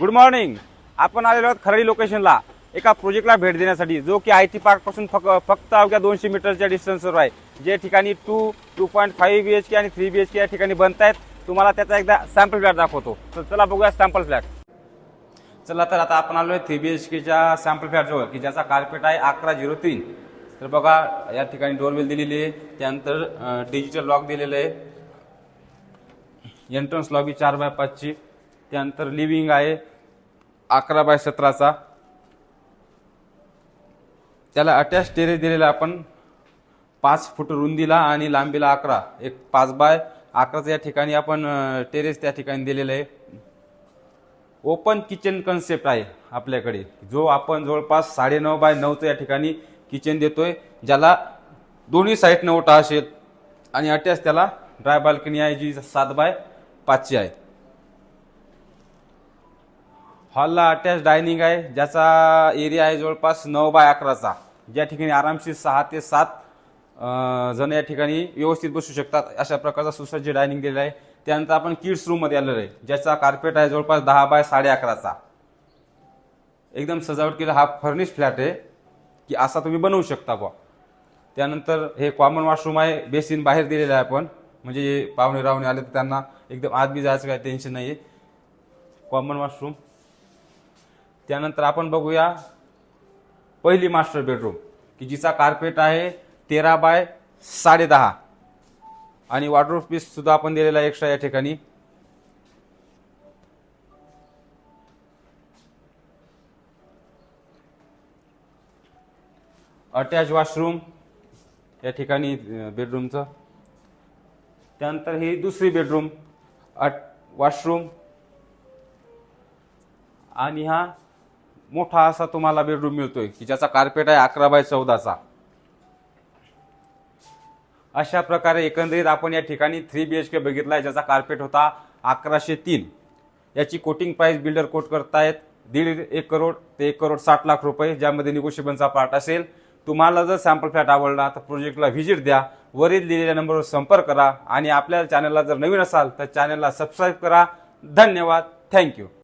Good morning. आपण आलेलो आहोत खराडी लोकेशनला एका प्रोजेक्टला भेट देण्यासाठी, जो की IT पार्क पासून फक्त अवघ्या 200 मीटरच्या डिस्टन्सवर आहे. जे ठिकाणी 2.5 BHK आणि 3 BHK या ठिकाणी बनत आहेत. तुम्हाला त्याचा एकदा सॅम्पल फ्लॅट दाखवतो. तर चला बघूया सॅम्पल फ्लॅट. चला तर आता आपण आलोय 3 BHKच्या सॅम्पल फ्लॅट जवळ, की ज्याचा कार्पेट आहे 1103. तर बघा या ठिकाणी डोरवेल दिलेली आहे, त्यानंतर डिजिटल लॉक दिलेलं आहे, एंट्रन्स लॉबी 4x5 ची, त्यानंतर लिव्हिंग आहे 11x17चा. त्याला अटॅच टेरेस दिलेला आपण 5 फूट रुंदीला आणि लांबीला 11, एक 5x11चा या ठिकाणी आपण टेरेस त्या ठिकाणी दिलेलं आहे. ओपन किचन कन्सेप्ट आहे आपल्याकडे, जो आपण जवळपास 9.5x9चं या ठिकाणी किचन देतोय, ज्याला दोन्ही साईडनं ओटा असेल आणि अटॅच त्याला ड्राय बाल्कनी आहे जी 7x5ची आहे. हॉलला अटॅच डायनिंग आहे, ज्याचा एरिया आहे जवळपास 9x11चा, ज्या ठिकाणी आरामशीर 6 ते 7 जण या ठिकाणी व्यवस्थित बसू शकतात. अशा प्रकारचा सुसज्ज डायनिंग दिलेला आहे. त्यानंतर आपण किड्स रूम मध्ये आलेलो आहे, ज्याचा कार्पेट आहे जवळपास 10x11.5चा. एकदम सजावट केला हा फर्निश फ्लॅट आहे, की असा तुम्ही बनवू शकता बा. त्यानंतर हे कॉमन वॉशरूम आहे, बेसिन बाहेर दिलेलं आहे आपण, म्हणजे पाहुणे रावणे आले तर त्यांना एकदम आत बी जायचं काही टेन्शन नाही आहे. Common washroom. त्यानंतर आपण बघूया पहिली मास्टर बेडरूम, की जिचा कार्पेट आहे 13x10.5 आणि वॉर्डरोब पीस सुद्धा आपण दिलेला एक्स्ट्रा या ठिकाणी. अटॅच वॉशरूम या ठिकाणी बेडरूमचं. त्यानंतर ही दुसरी बेडरूम, वॉशरूम, आणि हा मोठा असा तुम्हाला बेडरूम मिळतोय, की ज्याचा कार्पेट आहे 11x14चा. अशा प्रकारे एकंदरीत आपण या ठिकाणी 3 BHK बघितलाय, ज्याचा कार्पेट होता 1103. याची कोटिंग प्राइस बिल्डर कोट करतायत 1.5 करोड ते 1,60,00,000 रुपये, ज्यामध्ये निगोशिएबलचा पार्ट असेल. तुम्हाला जर सॅम्पल फ्लॅट आवडला तर प्रोजेक्टला व्हिजिट द्या, वरील दिलेल्या नंबरवर संपर्क करा आणि आपल्या चॅनलला जर नवीन असाल तर चॅनलला सबस्क्राईब करा. धन्यवाद. थँक्यू.